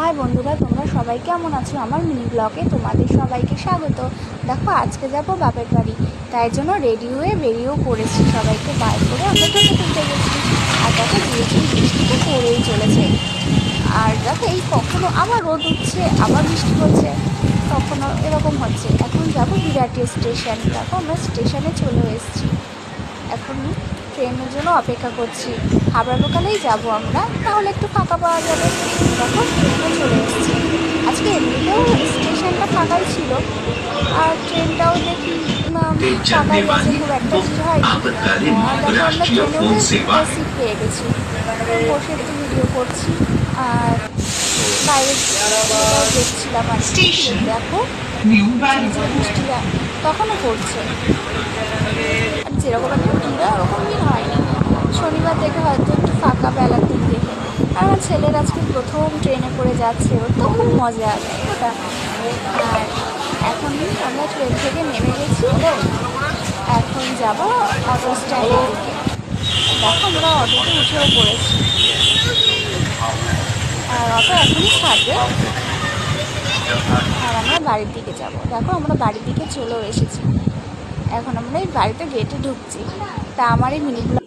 High বন্ধুরা, তোমরা সবাই কেমন আছো? আমার মিনি ব্লগে তোমাদের সবাইকে স্বাগত। দেখো, আজকে যাব বাপের বাড়ি, তাই জন্য রেডি হয়ে বেরিয়েও পড়েছি। সবাইকে বার করে আমরা টোটো তুলতে গেছি। আর দেখো, বৃষ্টি তো পড়েই চলেছে। আর দেখো, এই কখনো আবার রোদ উঠছে, আবার বৃষ্টি পড়ছে, কখনো এরকম হচ্ছে। এখন যাবো বিরাটি স্টেশন। দেখো, আমরা স্টেশনে চলে এসেছি। এখন ট্রেনের জন্য অপেক্ষা করছি। হাবড়া লোকালেই যাবো আমরা, তাহলে একটু ফাঁকা পাওয়া যাবে। দেখো, ট্রেনে চলে এসেছি। আজকে এমনিতেও স্টেশনটা ফাঁকাই ছিল, আর ট্রেনটাও দেখি ফাঁকাই আছে, খুব একটা ভিড় হয়নি। আর দেখো, আমরা ট্রেনেও সিট পেয়ে গেছি। বসে একটু ভিডিও করছি আর বাইরে দেখছিলাম। আর দেখো, বৃষ্টিটা তখনও পড়ছে। আর যেরকম একটা ভিড় ওরকম ভিড় হয়নি। শনিবার দেখে হয়তো একটু ফাঁকা বেলার দিক দেখে। আর আমার ছেলের আজকে প্রথম ট্রেনে করে যাচ্ছে, ওর তো খুব মজা আছে ওটা। আর এখন আমরা ট্রেন থেকে নেমে গেছি, এখন যাব অটো স্ট্যান্ডের দিকে। দেখো, আমরা অটোতে উঠেও পড়েছি, আর অটো এখনই ছাড়বে। আর আমরা বাড়ির দিকে যাব। দেখো, আমরা বাড়ির দিকে চলেও এসেছি। এখন আমরা এই বাড়িতে গেটে ঢুকছি। তা আমার এই মিনি ব্লগ